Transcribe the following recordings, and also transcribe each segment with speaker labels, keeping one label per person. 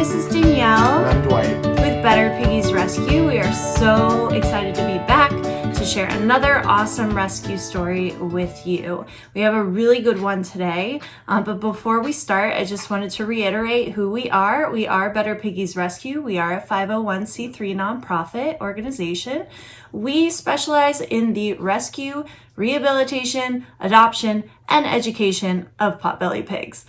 Speaker 1: this is Danielle.
Speaker 2: And I'm Dwight.
Speaker 1: With Better Piggies Rescue. We are so excited to be back to share another awesome rescue story with you. We have a really good one today, but before we start, I just wanted to reiterate who we are. We are Better Piggies Rescue. We are a 501c3 nonprofit organization. We specialize in the rescue, rehabilitation, adoption, and education of potbelly pigs.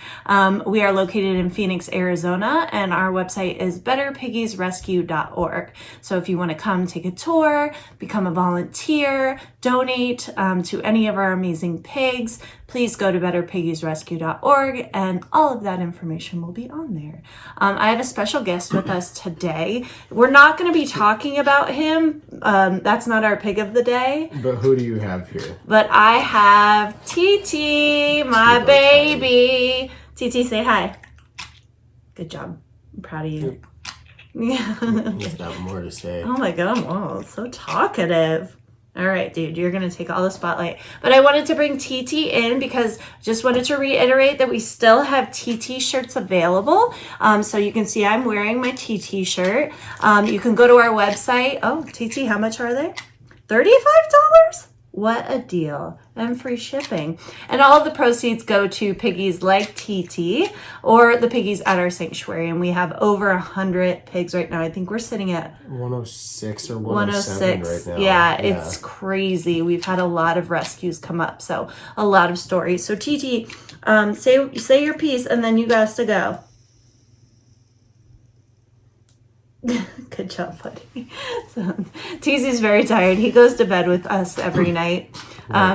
Speaker 1: We are located in Phoenix, Arizona, and our website is betterpiggiesrescue.org. So if you want to come take a tour, become a volunteer, donate to any of our amazing pigs, please go to betterpiggiesrescue.org, and all of that information will be on there. I have a special guest with us today. We're not going to be talking about him. That's not our pig of the day.
Speaker 2: But who do you have here?
Speaker 1: But I have TT, my baby. TT, say hi. Good job. I'm proud of you. Yeah.
Speaker 2: He's got more to say.
Speaker 1: Oh my God. Oh, so talkative. All right, dude, you're going to take all the spotlight. But I wanted to bring TT in because just wanted to reiterate that we still have TT shirts available. So you can see I'm wearing my TT shirt. You can go to our website. Oh, TT, how much are they? $35? What a deal. And free shipping. And all of the proceeds go to piggies like TT or the piggies at our sanctuary. And we have over 100 pigs right now. I think we're sitting at
Speaker 2: 106 or 107 right now.
Speaker 1: Yeah, it's crazy. We've had a lot of rescues come up. So a lot of stories. So TT, say your piece and then you guys to go. Good job, buddy. So TC's very tired. He goes to bed with us every night.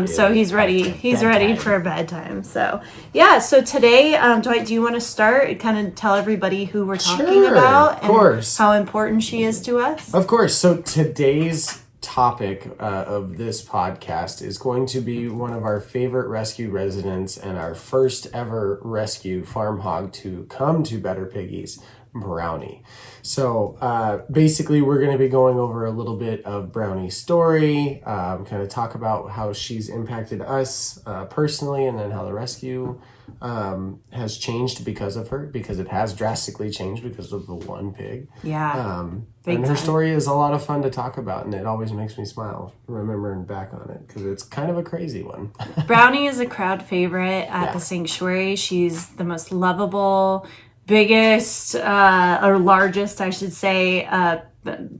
Speaker 1: So he's ready. He's ready for bedtime. So yeah. So today, Dwight, do you want to start? Kind of tell everybody who we're talking about and how important she is to us.
Speaker 2: Of course. So today's topic of this podcast is going to be one of our favorite rescue residents and our first ever rescue Farmhog to come to Better Piggies, Brownie. So basically we're going to be going over a little bit of Brownie's story, kind of talk about how she's impacted us personally, and then how the rescue has changed because of her, because it has drastically changed because of the one pig.
Speaker 1: Yeah.
Speaker 2: And her story is a lot of fun to talk about, and it always makes me smile remembering back on it because it's kind of a crazy one.
Speaker 1: Brownie is a crowd favorite at the sanctuary. She's the most lovable, biggest or largest, I should say,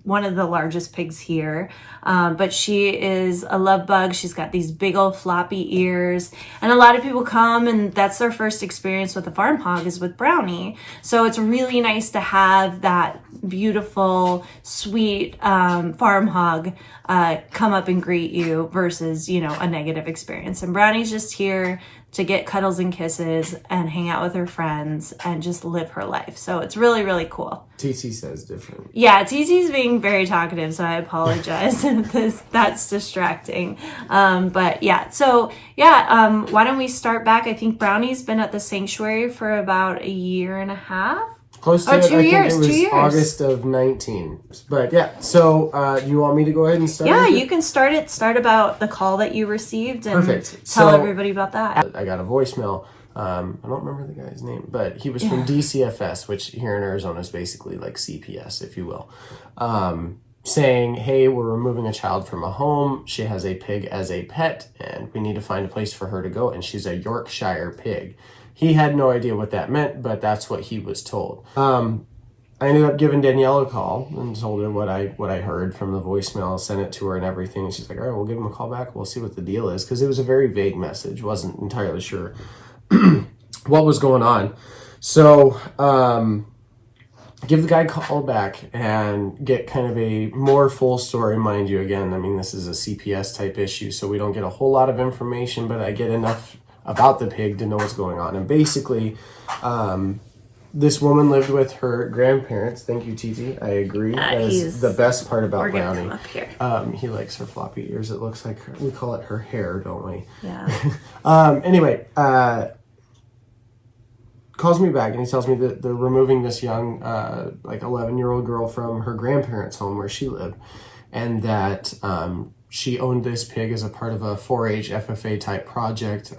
Speaker 1: one of the largest pigs here. But she is a love bug. She's got these big old floppy ears. And a lot of people come and that's their first experience with the farm hog is with Brownie. So it's really nice to have that beautiful, sweet farm hog come up and greet you versus, a negative experience. And Brownie's just here to get cuddles and kisses and hang out with her friends and just live her life. So it's really, really cool.
Speaker 2: TT says different.
Speaker 1: Yeah, TT's being very talkative, so I apologize if that's distracting. But yeah, so yeah, why don't we start back? I think Brownie's been at the sanctuary for about a year and a half.
Speaker 2: Close to
Speaker 1: 2 years.
Speaker 2: I think it was August of 19. But yeah, so you want me to go ahead and start?
Speaker 1: Yeah, you can start it. Start about the call that you received and tell everybody about that.
Speaker 2: I got a voicemail. I don't remember the guy's name, but he was from DCFS, which here in Arizona is basically like CPS, if you will. Saying, hey, we're removing a child from a home. She has a pig as a pet, and we need to find a place for her to go. And she's a Yorkshire pig. He had no idea what that meant, but that's what he was told. I ended up giving Danielle a call and told her what I heard from the voicemail, sent it to her and everything. And she's like, all right, we'll give him a call back. We'll see what the deal is. Because it was a very vague message. Wasn't entirely sure what was going on. So give the guy a call back and get kind of a more full story, mind you. Again, I mean, this is a CPS type issue, so we don't get a whole lot of information, but I get enough about the pig to know what's going on. And basically, this woman lived with her grandparents. Thank you, TT. I agree. That is the best part about Brownie.
Speaker 1: Come up here.
Speaker 2: He likes her floppy ears. It looks like we call it her hair, don't we?
Speaker 1: Yeah.
Speaker 2: Anyway, calls me back and he tells me that they're removing this young, 11-year-old girl from her grandparents' home where she lived, and that she owned this pig as a part of a 4-H FFA type project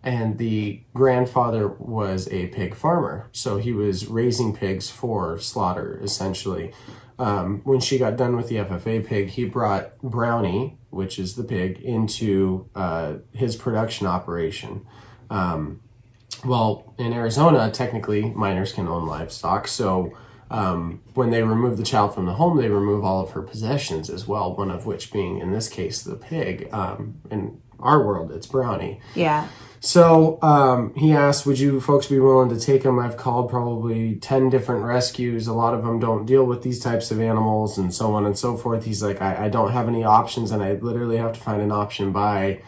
Speaker 2: And the grandfather was a pig farmer. So he was raising pigs for slaughter, essentially. When she got done with the FFA pig, he brought Brownie, which is the pig, into his production operation. Well, in Arizona, technically, minors can own livestock. So when they remove the child from the home, they remove all of her possessions as well, one of which being, in this case, the pig. In our world, it's Brownie.
Speaker 1: Yeah.
Speaker 2: So he asked, would you folks be willing to take him? I've called probably 10 different rescues. A lot of them don't deal with these types of animals and so on and so forth. He's like, I don't have any options, and I literally have to find an option by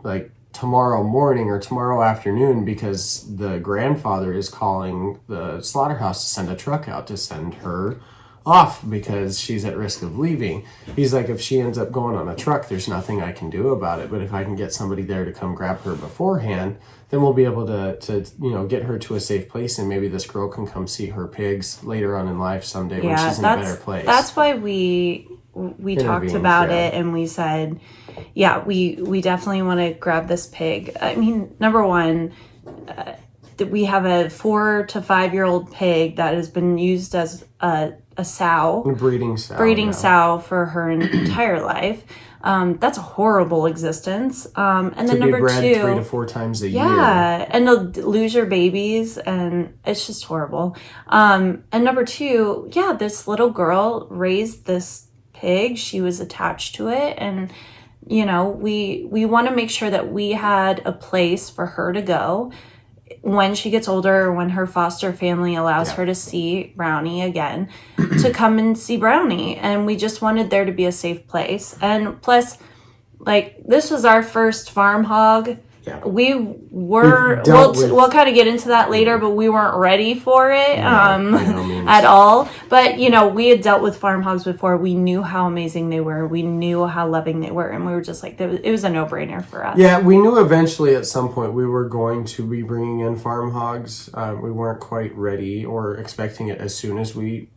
Speaker 2: like tomorrow morning or tomorrow afternoon, because the grandfather is calling the slaughterhouse to send a truck out to send her off because she's at risk of leaving. He's like, if she ends up going on a truck, there's nothing I can do about it. But if I can get somebody there to come grab her beforehand, then we'll be able to get her to a safe place, and maybe this girl can come see her pigs later on in life someday when she's in a better place.
Speaker 1: That's why we talked about it, and we said, yeah, we definitely want to grab this pig. I mean, number one, we have a 4 to 5 year old pig that has been used as a sow, breeding sow for her entire life. That's a horrible existence. And then number 2,
Speaker 2: 3 to 4 times a year.
Speaker 1: Yeah, and they'll lose your babies, and it's just horrible. And number 2, yeah, this little girl raised this pig. She was attached to it, and we want to make sure that we had a place for her to go when she gets older, or when her foster family allows her to see Brownie again, to come and see Brownie. And we just wanted there to be a safe place. And plus, like, this was our first farm hog. Yeah. We'll kind of get into that later, but we weren't ready for it at all. But, we had dealt with farm hogs before. We knew how amazing they were. We knew how loving they were. And we were just like, it was a no-brainer for us.
Speaker 2: Yeah, we knew eventually at some point we were going to be bringing in farm hogs. We weren't quite ready or expecting it as soon as we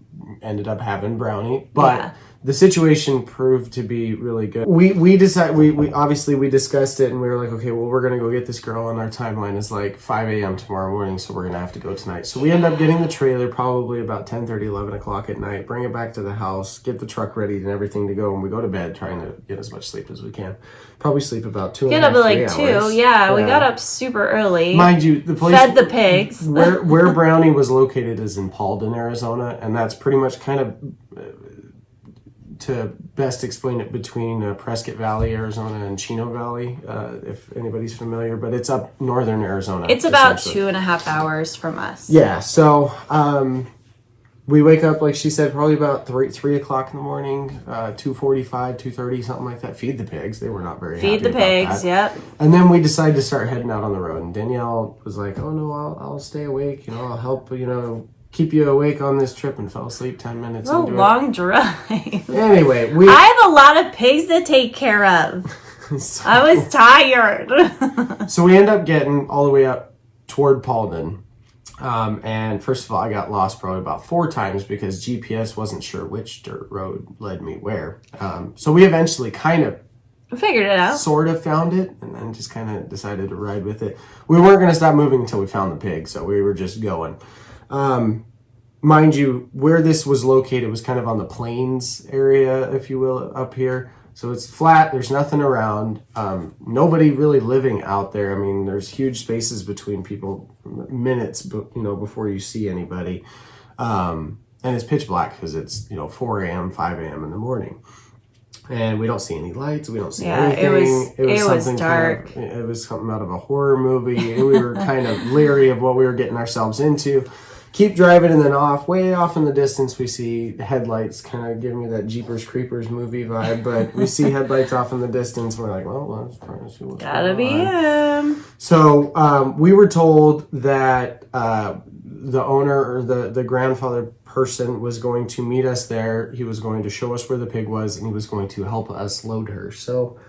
Speaker 2: ended up having Brownie. But the situation proved to be really good. We decided, we obviously discussed it, and we were like, okay, well, we're going to go get this girl, and our timeline is like 5 a.m. tomorrow morning, so we're going to have to go tonight. So we end up getting the trailer probably about 10:30, 11 o'clock at night, bring it back to the house, get the truck ready and everything to go, and we go to bed trying to get as much sleep as we can. Probably sleep about 2
Speaker 1: Get up at like 2, yeah. We got up super early.
Speaker 2: Mind you, the place...
Speaker 1: Fed the pigs.
Speaker 2: where Brownie was located is in Paulden, Arizona, and that's pretty much kind of... to best explain it, between Prescott Valley, Arizona, and Chino Valley, if anybody's familiar, but it's up northern Arizona.
Speaker 1: It's about 2.5 hours from us.
Speaker 2: Yeah, so we wake up, like she said, probably about 3 o'clock in the morning, 2:45, 2:30, something like that. Feed the pigs. They were not very happy
Speaker 1: about that. Feed the pigs, yep.
Speaker 2: And then we decided to start heading out on the road, and Danielle was like, oh no, I'll stay awake, I'll help, keep you awake on this trip, and fell asleep 10 minutes into it.
Speaker 1: A long drive.
Speaker 2: Anyway,
Speaker 1: I have a lot of pigs to take care of. So, I was tired.
Speaker 2: So we end up getting all the way up toward Paulden. And first of all, I got lost probably about 4 times because GPS wasn't sure which dirt road led me where. So we eventually kind of
Speaker 1: figured it out.
Speaker 2: Sort of found it, and then just kind of decided to ride with it. We weren't going to stop moving until we found the pig, so we were just going. Mind you, where this was located was kind of on the plains area, if you will, up here. So it's flat, there's nothing around, nobody really living out there. I mean, there's huge spaces between people, minutes, before you see anybody. And it's pitch black because it's, 4 a.m., 5 a.m. in the morning. And we don't see any lights, we don't see anything.
Speaker 1: It was dark.
Speaker 2: It was something out of a horror movie. We were kind of leery of what we were getting ourselves into. Keep driving, and then way off in the distance, we see headlights, kind of giving me that Jeepers Creepers movie vibe, but we see headlights off in the distance, and we're like, well, let's try to see what's
Speaker 1: gotta be him.
Speaker 2: So we were told that the owner, or the grandfather person, was going to meet us there. He was going to show us where the pig was, and he was going to help us load her. So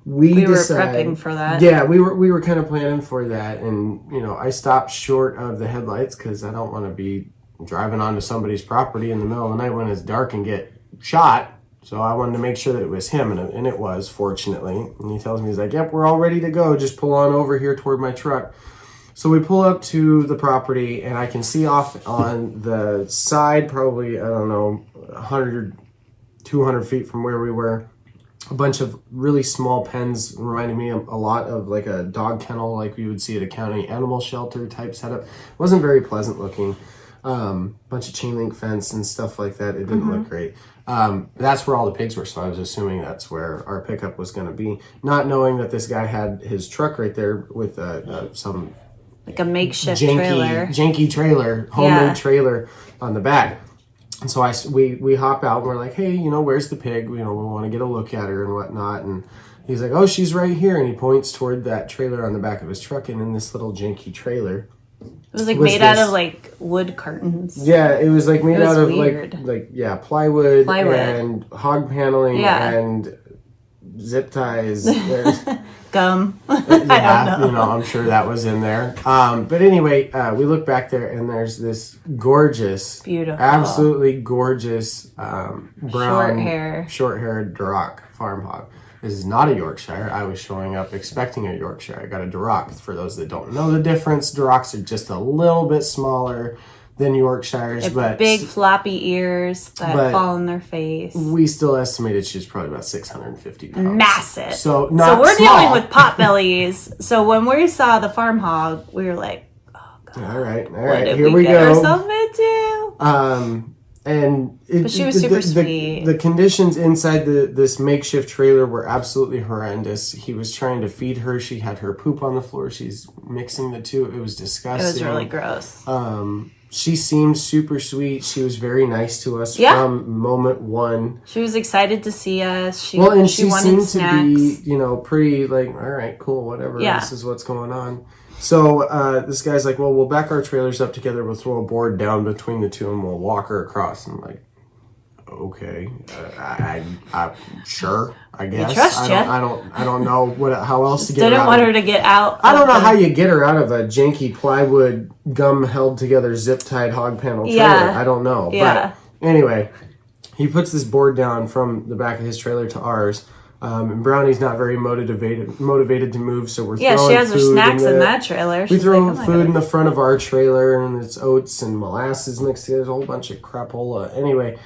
Speaker 2: we
Speaker 1: were prepping for that.
Speaker 2: Yeah, we were kind of planning for that, and I stopped short of the headlights because I don't want to be driving onto somebody's property in the middle of the night when it's dark and get shot. So I wanted to make sure that it was him, and it was, fortunately. And he tells me, he's like, yep, we're all ready to go. Just pull on over here toward my truck. So we pull up to the property, and I can see off on the side, probably, I don't know, 100, 200 feet from where we were, a bunch of really small pens, reminded me a lot of like a dog kennel, like we would see at a county animal shelter type setup. It wasn't very pleasant looking. Bunch of chain link fence and stuff like that. It didn't look great. That's where all the pigs were, so I was assuming that's where our pickup was going to be, not knowing that this guy had his truck right there with some
Speaker 1: like a makeshift janky
Speaker 2: trailer, homemade trailer on the back. And so we hop out and we're like, hey, where's the pig? We want to get a look at her and whatnot. And he's like, oh, she's right here. And he points toward that trailer on the back of his truck. And in this little janky trailer,
Speaker 1: it was like made out of like wood curtains.
Speaker 2: Yeah, it was like made out of
Speaker 1: weird.
Speaker 2: plywood and hog paneling and zip ties.
Speaker 1: Gum.
Speaker 2: I'm sure that was in there. But anyway, we look back there and there's this gorgeous,
Speaker 1: beautiful,
Speaker 2: absolutely gorgeous brown, short-haired Duroc Farmhog. This is not a Yorkshire. I was showing up expecting a Yorkshire. I got a Duroc. For those that don't know the difference, Durocs are just a little bit smaller than Yorkshires, but
Speaker 1: big floppy ears that fall in their face.
Speaker 2: We still estimated she was probably about 650 pounds.
Speaker 1: Massive.
Speaker 2: So
Speaker 1: we're dealing with pot bellies. So when we saw the farm hog, we were like, oh god.
Speaker 2: All right.
Speaker 1: Here we get ourselves into?
Speaker 2: But
Speaker 1: she was super sweet.
Speaker 2: The conditions inside this makeshift trailer were absolutely horrendous. He was trying to feed her. She had her poop on the floor. She's mixing the two. It was disgusting.
Speaker 1: It was really gross.
Speaker 2: She seemed super sweet. She was very nice to us from moment one.
Speaker 1: She was excited to see us. She
Speaker 2: seemed
Speaker 1: snacks.
Speaker 2: to be, pretty like, all right, cool, whatever. Yeah. This is what's going on. So this guy's like, well, we'll back our trailers up together. We'll throw a board down between the two and we'll walk her across. I'm like, okay, I sure, I guess.
Speaker 1: We trust you.
Speaker 2: I don't know how else to get her out.
Speaker 1: Didn't want her to get out.
Speaker 2: I don't know how you get her out of a janky plywood gum held together zip tied hog panel trailer. I don't know. Yeah. But anyway, he puts this board down from the back of his trailer to ours. And Brownie's not very motivated to move, so we're throwing food.
Speaker 1: Yeah, she has her snacks in that trailer.
Speaker 2: We throw food in the front of our trailer, and it's oats and molasses mixed together. There's a whole bunch of crapola. Anyway,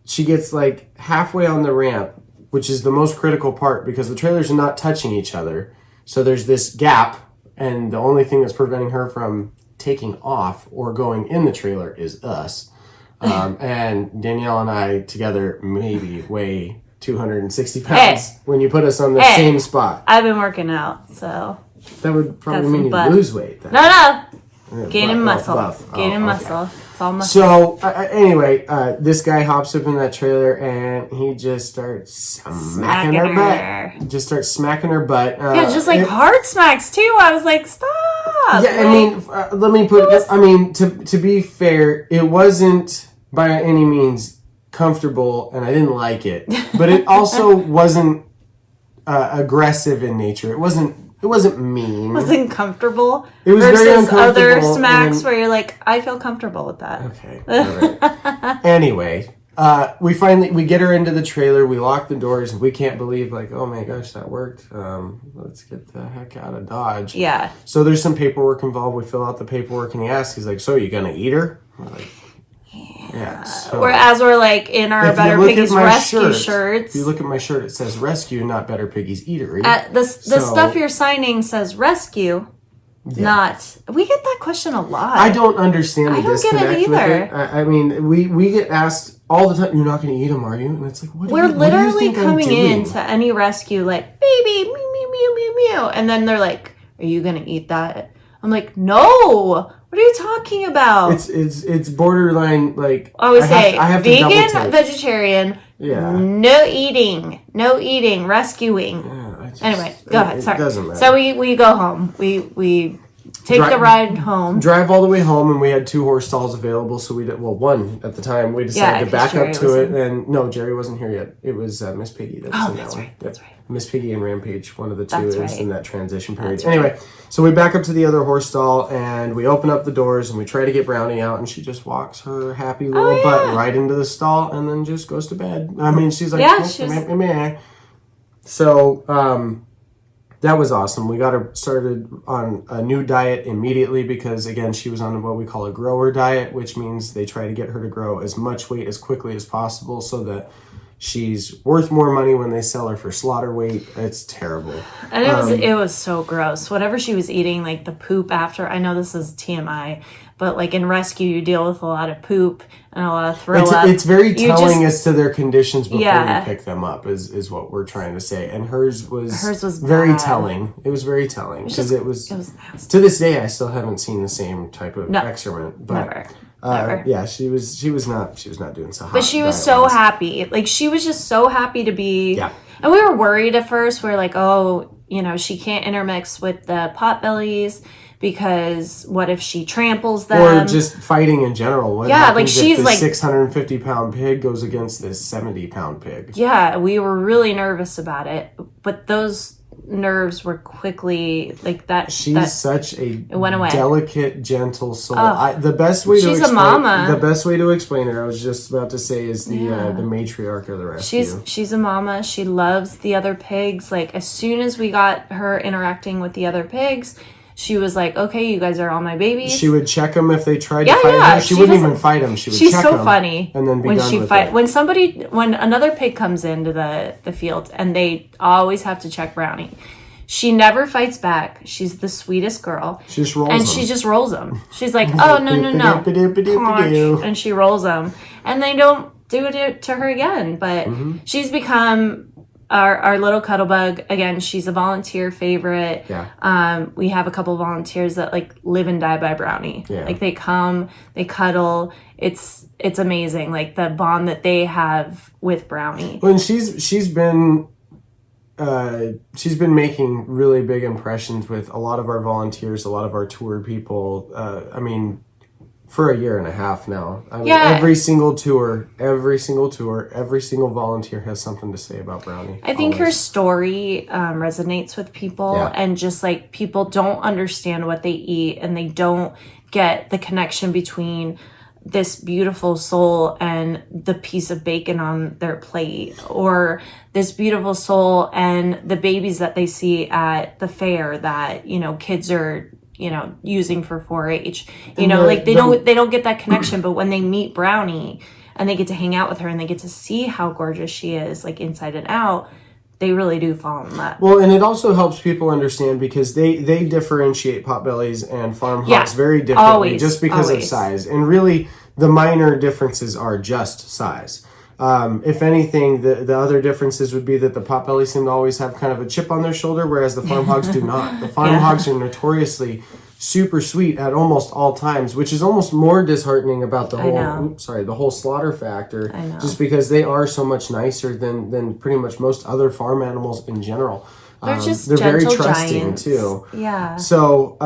Speaker 2: she gets like halfway on the ramp, which is the most critical part because the trailers are not touching each other. So there's this gap, and the only thing that's preventing her from taking off or going in the trailer is us. And Danielle and I together maybe weigh 260 pounds when you put us on the same spot.
Speaker 1: I've been working out, so
Speaker 2: that would probably mean you lose weight then.
Speaker 1: No. Gaining muscle. Gaining muscle. It's all muscle.
Speaker 2: So anyway, this guy hops up in that trailer and he just starts smacking her butt. Just starts smacking her butt.
Speaker 1: Just like hard smacks too. I was like, stop.
Speaker 2: Yeah, I mean, let me put it. I mean, to be fair, it wasn't by any means comfortable, and I didn't like it, but it also wasn't aggressive in nature. It wasn't mean.
Speaker 1: It wasn't comfortable.
Speaker 2: It was
Speaker 1: versus
Speaker 2: very uncomfortable.
Speaker 1: Other smacks where you're like, I feel comfortable with that.
Speaker 2: Okay. All right. Anyway, we get her into the trailer. We lock the doors. We can't believe, like, oh my gosh, that worked. Let's get the heck out of Dodge.
Speaker 1: Yeah.
Speaker 2: So there's some paperwork involved. We fill out the paperwork, and he asks, he's like, so are you gonna eat her? We're like, yeah. So
Speaker 1: whereas we're like in our Better Piggies rescue shirts.
Speaker 2: If you look at my shirt, it says rescue, not Better Piggies Eatery.
Speaker 1: The stuff you're signing says rescue, not. We get that question a lot.
Speaker 2: I don't understand the disconnect
Speaker 1: get it either.
Speaker 2: With it. I mean, we get asked all the time, you're not going to eat them, are you? And it's like,
Speaker 1: we're literally coming into any rescue like, baby, meow, meow, meow, meow, meow. And then they're like, are you going to eat that? I'm like, no. What are you talking about?
Speaker 2: It's borderline like
Speaker 1: I always say vegan, vegetarian.
Speaker 2: Yeah.
Speaker 1: No eating, rescuing.
Speaker 2: Yeah,
Speaker 1: anyway, go ahead. Sorry.
Speaker 2: It doesn't matter.
Speaker 1: So we go home. We take the ride home.
Speaker 2: Drive all the way home, and we had 2 horse stalls available. So we did one at the time. We decided to back up to it, and no, Jerry wasn't here yet. It was Miss Piggy. That was
Speaker 1: that's right.
Speaker 2: Miss Piggy and Rampage, one of the two
Speaker 1: That's
Speaker 2: is
Speaker 1: right.
Speaker 2: in that transition period.
Speaker 1: That's right.
Speaker 2: Anyway, so we back up to the other horse stall and we open up the doors and we try to get Brownie out and she just walks her happy little butt right into the stall and then just goes to bed. I mean, she's like, meh. So, that was awesome. We got her started on a new diet immediately because, again, she was on what we call a grower diet, which means they try to get her to grow as much weight as quickly as possible so that she's worth more money when they sell her for slaughter weight. It's terrible.
Speaker 1: And it was so gross. Whatever she was eating, like the poop after, I know this is TMI, but like in rescue, you deal with a lot of poop and a lot of throw up.
Speaker 2: It's very telling as to their conditions before you pick them up is what we're trying to say. And hers was very telling. It was very telling because it was nasty. To this day, I still haven't seen the same type of excrement. But,
Speaker 1: never.
Speaker 2: Yeah, she was not doing so hot.
Speaker 1: But she was so happy. Like she was just so happy to be.
Speaker 2: Yeah.
Speaker 1: And we were worried at first. We were like, oh, she can't intermix with the potbellies because what if she tramples them?
Speaker 2: Or just fighting in general. What happens
Speaker 1: she's
Speaker 2: if the
Speaker 1: like
Speaker 2: 650-pound pig goes against this 70-pound pig?
Speaker 1: Yeah, we were really nervous about it, but those nerves were quickly like that.
Speaker 2: She's such a delicate, gentle soul. The best way to explain her, I was just about to say, is the matriarch of the rescue.
Speaker 1: She's a mama. She loves the other pigs. Like as soon as we got her interacting with the other pigs, she was like, okay, you guys are all my babies.
Speaker 2: She would check them if they tried to fight her. She wouldn't even fight them. She would check them. She's so funny. And then be done with it.
Speaker 1: When another pig comes into the field and they always have to check Brownie, she never fights back. She's the sweetest girl.
Speaker 2: She just rolls them.
Speaker 1: She just rolls them. She's like, oh, no. And she rolls them. And they don't do it to her again. But she's become our little cuddle bug. Again, she's a volunteer favorite.
Speaker 2: Yeah.
Speaker 1: We have a couple of volunteers that like live and die by Brownie. Yeah. Like they come, they cuddle. It's amazing. Like the bond that they have with Brownie.
Speaker 2: Well, and she's been making really big impressions with a lot of our volunteers, a lot of our tour people. For a year and a half now. Every single tour, every single volunteer has something to say about Brownie.
Speaker 1: I think her story resonates with people, and just like people don't understand what they eat and they don't get the connection between this beautiful soul and the piece of bacon on their plate, or this beautiful soul and the babies that they see at the fair that, kids are using for 4-H, they don't get that connection. But when they meet Brownie and they get to hang out with her and they get to see how gorgeous she is, like inside and out, they really do fall in love.
Speaker 2: Well, and it also helps people understand because they differentiate potbellies and farmhogs very differently just because of size. And really, the minor differences are just size. If anything, the other differences would be that the potbellies seem to always have kind of a chip on their shoulder, whereas the farmhogs do not. The farmhogs are notoriously super sweet at almost all times, which is almost more disheartening about the whole slaughter factor, just because they are so much nicer than pretty much most other farm animals in general.
Speaker 1: They're very trusting
Speaker 2: giants. Too.
Speaker 1: Yeah.
Speaker 2: So,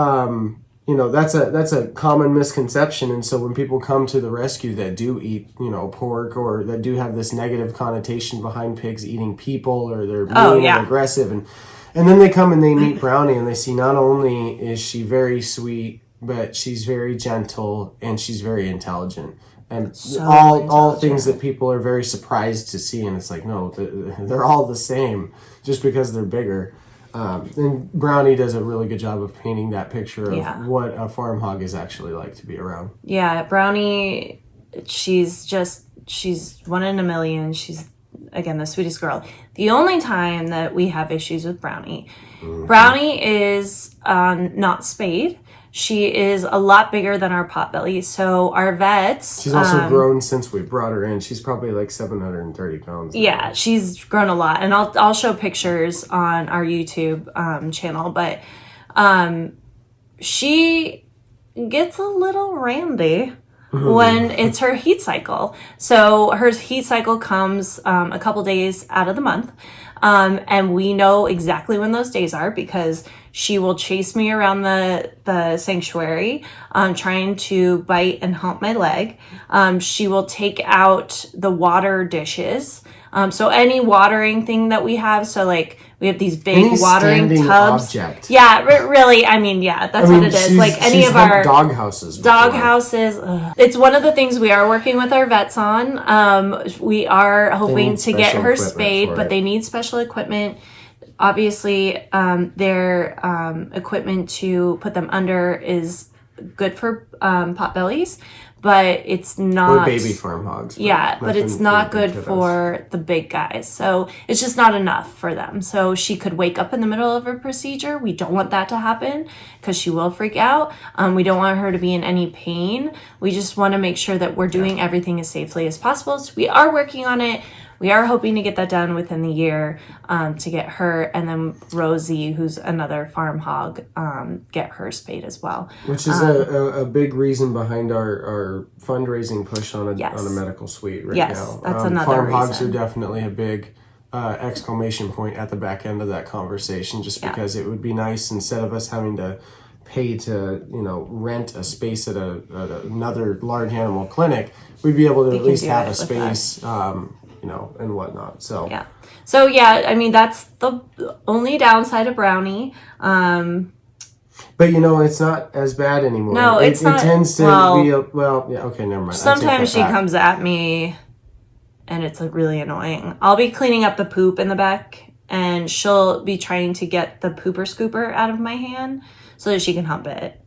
Speaker 2: that's a common misconception. And so when people come to the rescue that do eat, pork, or that do have this negative connotation behind pigs eating people, or they're mean and aggressive, and then they come and they meet Brownie and they see not only is she very sweet, but she's very gentle and she's very intelligent. And all things that people are very surprised to see. And it's like, no, they're all the same just because they're bigger. And Brownie does a really good job of painting that picture of what a farm hog is actually like to be around.
Speaker 1: Yeah, Brownie, she's one in a million. She's, again, the sweetest girl. The only time that we have issues with Brownie, Brownie is not spayed. She is a lot bigger than our potbelly. So our vets...
Speaker 2: She's also grown since we brought her in. She's probably like 730 pounds.
Speaker 1: Yeah, she's grown a lot. And I'll show pictures on our YouTube channel. But she gets a little randy when it's her heat cycle. So her heat cycle comes a couple days out of the month. And we know exactly when those days are because she will chase me around the sanctuary, trying to bite and hump my leg. She will take out the water dishes So any watering thing that we have, so like we have these big
Speaker 2: any
Speaker 1: watering
Speaker 2: standing
Speaker 1: tubs.
Speaker 2: Object.
Speaker 1: Yeah, really, I mean, yeah, that's what it is. Like any of our
Speaker 2: dog houses.
Speaker 1: It's one of the things we are working with our vets on. We are hoping to get her spayed, but they need special equipment. Obviously, their equipment to put them under is good for pot bellies, but it's not.
Speaker 2: Or baby farm hogs.
Speaker 1: Yeah, but it's not good for the big guys. So it's just not enough for them. So she could wake up in the middle of a procedure. We don't want that to happen because she will freak out. We don't want her to be in any pain. We just want to make sure that we're doing everything as safely as possible. So we are working on it. We are hoping to get that done within the year, to get her, and then Rosie, who's another farm hog, get her spayed as well.
Speaker 2: Which is a big reason behind our fundraising push on a medical suite right now.
Speaker 1: Yes, that's another
Speaker 2: farm
Speaker 1: reason.
Speaker 2: hogs are definitely a big exclamation point at the back end of that conversation, just because it would be nice, instead of us having to pay to rent a space at another large animal clinic, we'd be able to at least have a space. And whatnot. So
Speaker 1: I mean, that's the only downside of Brownie.
Speaker 2: But it's not as bad anymore.
Speaker 1: No, it's not.
Speaker 2: It tends to be okay, never mind.
Speaker 1: Sometimes she comes at me and it's really annoying. I'll be cleaning up the poop in the back and she'll be trying to get the pooper scooper out of my hand so that she can hump it.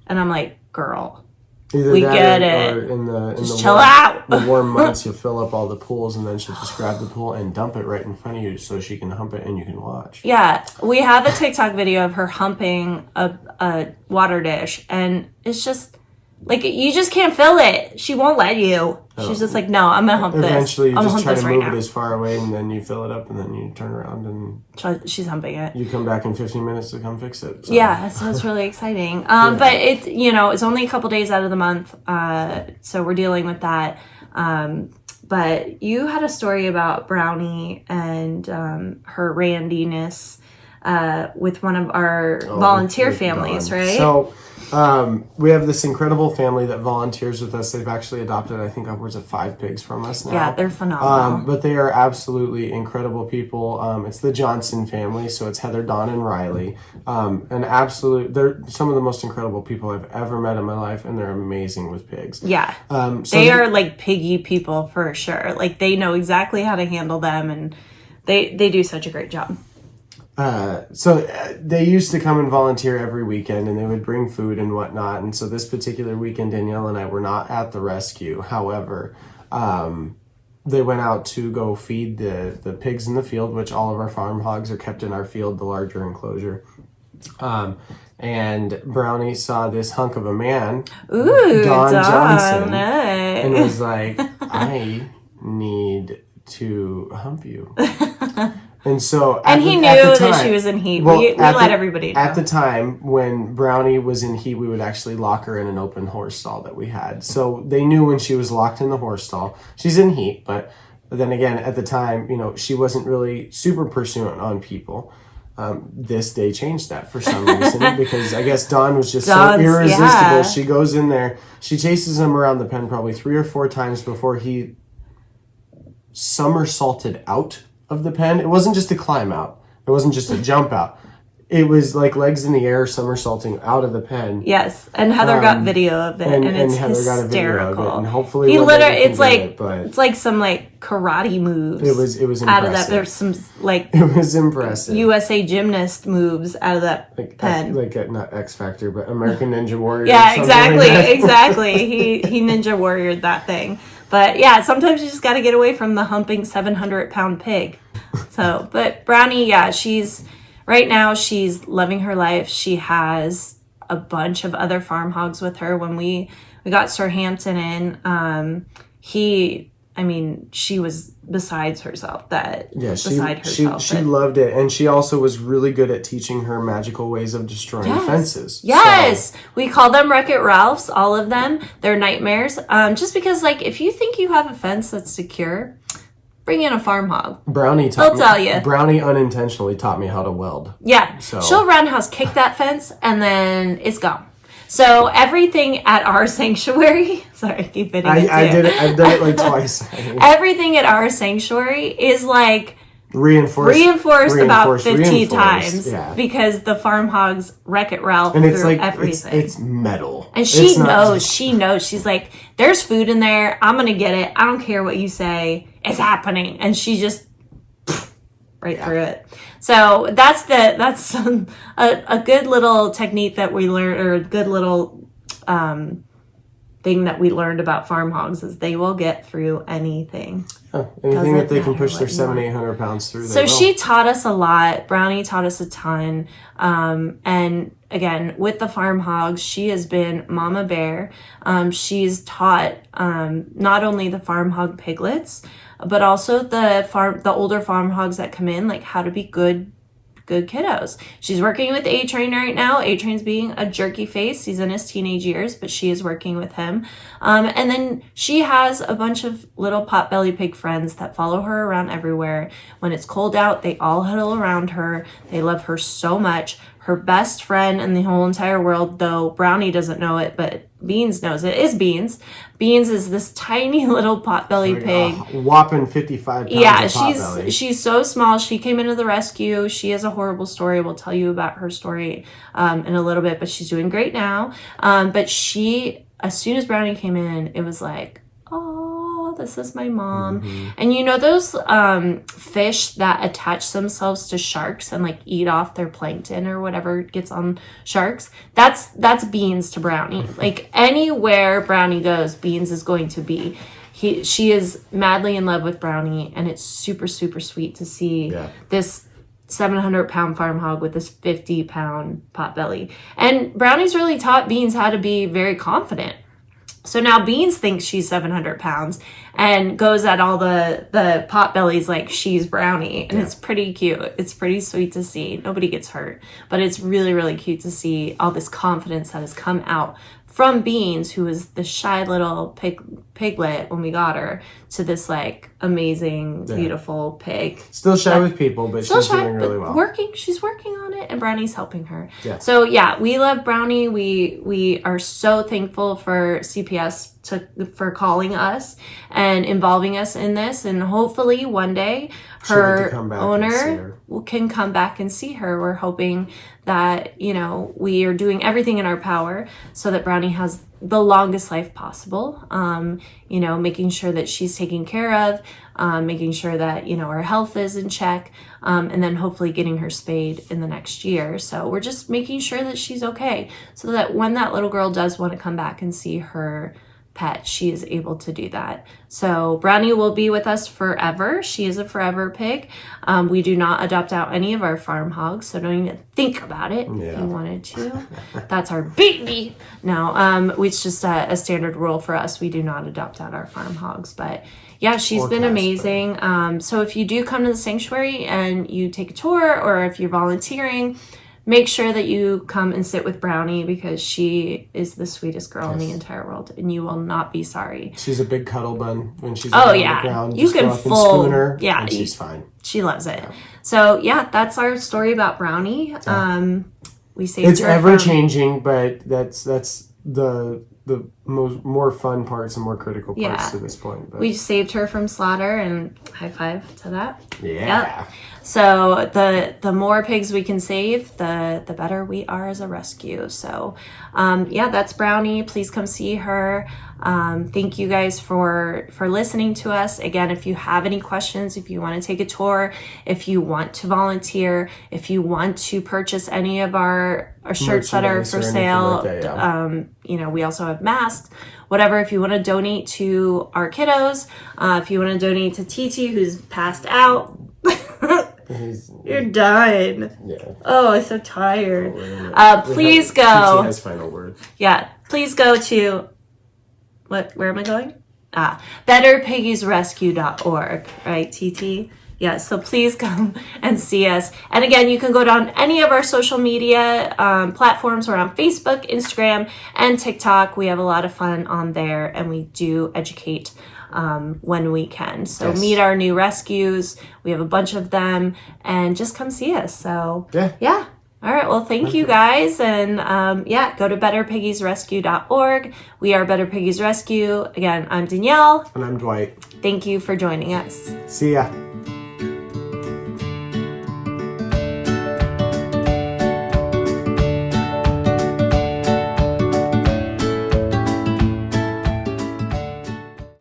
Speaker 1: And I'm like, girl,
Speaker 2: either
Speaker 1: we
Speaker 2: that
Speaker 1: get
Speaker 2: or
Speaker 1: it.
Speaker 2: In the
Speaker 1: chill out.
Speaker 2: The warm months, you'll fill up all the pools, and then she'll just grab the pool and dump it right in front of you, so she can hump it and you can watch. Yeah,
Speaker 1: we have a TikTok video of her humping a water dish, and it's just like you just can't fill it. She won't let you. She's just like, no, I'm gonna hump this.
Speaker 2: Eventually, you just try to move it as far away, and then you fill it up, and then you turn around and
Speaker 1: she's humping it.
Speaker 2: You come back in 15 minutes to come fix it. So.
Speaker 1: Yeah, so it's really exciting. But it's it's only a couple days out of the month, so we're dealing with that. But you had a story about Brownie and her randiness with one of our volunteer families, right?
Speaker 2: So we have this incredible family that volunteers with us. They've actually adopted, I think, upwards of 5 pigs from us now.
Speaker 1: Yeah, they're phenomenal.
Speaker 2: But they are absolutely incredible people. It's the Johnson family, so it's Heather, Dawn, and Riley. They're some of the most incredible people I've ever met in my life, and they're amazing with pigs. Yeah.
Speaker 1: They are like piggy people for sure. Like they know exactly how to handle them, and they do such a great job.
Speaker 2: They used to come and volunteer every weekend, and they would bring food and whatnot. And so this particular weekend, Danielle and I were not at the rescue. However, they went out to go feed the pigs in the field, which all of our farm hogs are kept in our field, the larger enclosure. And Brownie saw this hunk of a man, Don Johnson, and was like, I need to hump you. And so,
Speaker 1: he knew that she was in heat. We let everybody know.
Speaker 2: At the time when Brownie was in heat, we would actually lock her in an open horse stall that we had. So they knew when she was locked in the horse stall, she's in heat. But then again, at the time, she wasn't really super pursuant on people. This day changed that for some reason because I guess Dawn was just so irresistible. Yeah. She goes in there, she chases him around the pen probably 3 or 4 times before he somersaulted out of the pen. It wasn't just a climb out. It wasn't just a jump out. It was like legs in the air somersaulting out of the pen.
Speaker 1: Yes, and Heather got video of it, and it's
Speaker 2: Heather
Speaker 1: hysterical.
Speaker 2: Got a video of it, and hopefully
Speaker 1: it's like some like karate moves.
Speaker 2: It was impressive.
Speaker 1: Out of that. There's some like
Speaker 2: it was impressive.
Speaker 1: USA gymnast moves out of that pen.
Speaker 2: Not X Factor, but American Ninja Warrior.
Speaker 1: Yeah, exactly. He Ninja Warriored that thing. But yeah, sometimes you just got to get away from the humping 700-pound pig. So, but Brownie, she's loving her life. She has a bunch of other farm hogs with her. When we got Sir Hampton in, she was besides herself.
Speaker 2: She loved it, and she also was really good at teaching her magical ways of destroying fences.
Speaker 1: Yes, so. We call them Wreck-It Ralphs. All of them, they're nightmares. Just because, if you think you have a fence that's secure, bring in a farm hog.
Speaker 2: Brownie unintentionally taught me how to weld.
Speaker 1: Yeah, so she'll roundhouse kick that fence, and then it's gone. So everything at our sanctuary, sorry, I keep hitting it too.
Speaker 2: I've done it like twice.
Speaker 1: Everything at our sanctuary is like
Speaker 2: reinforced
Speaker 1: about 15 times because the farm hogs Wreck-It Ralph
Speaker 2: and it's like
Speaker 1: everything.
Speaker 2: It's metal.
Speaker 1: And she knows. She's like, there's food in there. I'm going to get it. I don't care what you say. It's happening. And she just right through it. So that's a good little technique that we learned, or a good little thing that we learned about farm hogs is they will get through anything.
Speaker 2: Anything that they can push their 700-800 pounds through.
Speaker 1: So she taught us a lot. Brownie taught us a ton. And again, with the farm hogs, she has been Mama Bear. She's taught not only the farm hog piglets, but also the older farm hogs that come in, like how to be good kiddos. She's working with A-Train right now. A-Train's being a jerky face. He's in his teenage years, but she is working with him. And then she has a bunch of little potbelly pig friends that follow her around everywhere. When it's cold out, they all huddle around her. They love her so much. Her best friend in the whole entire world, though Brownie doesn't know it, but Beans knows it, is Beans. Beans is this tiny little potbelly pig.
Speaker 2: Whopping 55 pounds of potbelly.
Speaker 1: She's so small. She came into the rescue. She has a horrible story. We'll tell you about her story in a little bit, but she's doing great now. But she, as soon as Brownie came in, it was like, oh, this is my mom. Mm-hmm. And you know those fish that attach themselves to sharks and like eat off their plankton or whatever gets on sharks? That's Beans to Brownie. Like anywhere Brownie goes, Beans is going to be. She is madly in love with Brownie, and it's super, super sweet to see this 700-pound farm hog with this 50-pound potbelly. And Brownie's really taught Beans how to be very confident. So now Beans thinks she's 700 pounds and goes at all the potbellies like she's Brownie. And it's pretty cute. It's pretty sweet to see. Nobody gets hurt. But it's really, really cute to see all this confidence that has come out from Beans, who was the shy little piglet when we got her, to this like amazing, beautiful pig.
Speaker 2: Still shy with people, but she's doing really well.
Speaker 1: She's working on it, and Brownie's helping her.
Speaker 2: Yeah.
Speaker 1: So yeah, we love Brownie. We are so thankful for CPS for calling us and involving us in this, and hopefully one day her owner can come back and see her. We're hoping that, you know, we are doing everything in our power so that Brownie has the longest life possible. You know, making sure that she's taken care of, making sure that, you know, her health is in check, and then hopefully getting her spayed in the next year. So we're just making sure that she's okay, so that when that little girl does want to come back and see her pet, she is able to do that. So Brownie will be with us forever. She is a forever pig. We do not adopt out any of our farm hogs, so don't even think about it if you wanted to. That's our baby. No, it's just a standard rule for us. We do not adopt out our farm hogs, but yeah, she's been amazing. So if you do come to the sanctuary and you take a tour, or if you're volunteering, make sure that you come and sit with Brownie, because she is the sweetest girl in the entire world, and you will not be sorry.
Speaker 2: She's a big cuddle bun when she's on the ground. You can spoon her, and she's fine.
Speaker 1: She loves it. Yeah. So yeah, that's our story about Brownie. We saved
Speaker 2: it's
Speaker 1: her.
Speaker 2: It's ever changing, but that's the more fun parts and more critical parts to this point. But we
Speaker 1: saved her from slaughter, and high five to that.
Speaker 2: Yeah.
Speaker 1: Yep. So the more pigs we can save, the better we are as a rescue. So that's Brownie. Please come see her. Thank you guys for listening to us. Again, if you have any questions, if you want to take a tour, if you want to volunteer, if you want to purchase any of our shirts that are for sale, like that, you know, we also have masks, whatever. If you want to donate to our kiddos, if you want to donate to TT, who's passed out, you're dying. Yeah. Oh, I'm so tired. Please go.
Speaker 2: TT has final word.
Speaker 1: Yeah. Please go to where am I going? betterpiggiesrescue.org, right, TT? Yeah, so please come and see us. And again, you can go down any of our social media platforms. We're on Facebook, Instagram, and TikTok. We have a lot of fun on there, and we do educate when we can. So meet our new rescues. We have a bunch of them, and just come see us. So yeah. All right. Well, thank you guys. And go to betterpiggiesrescue.org. We are Better Piggies Rescue. Again, I'm Danielle.
Speaker 2: And I'm Dwight.
Speaker 1: Thank you for joining us.
Speaker 2: See ya.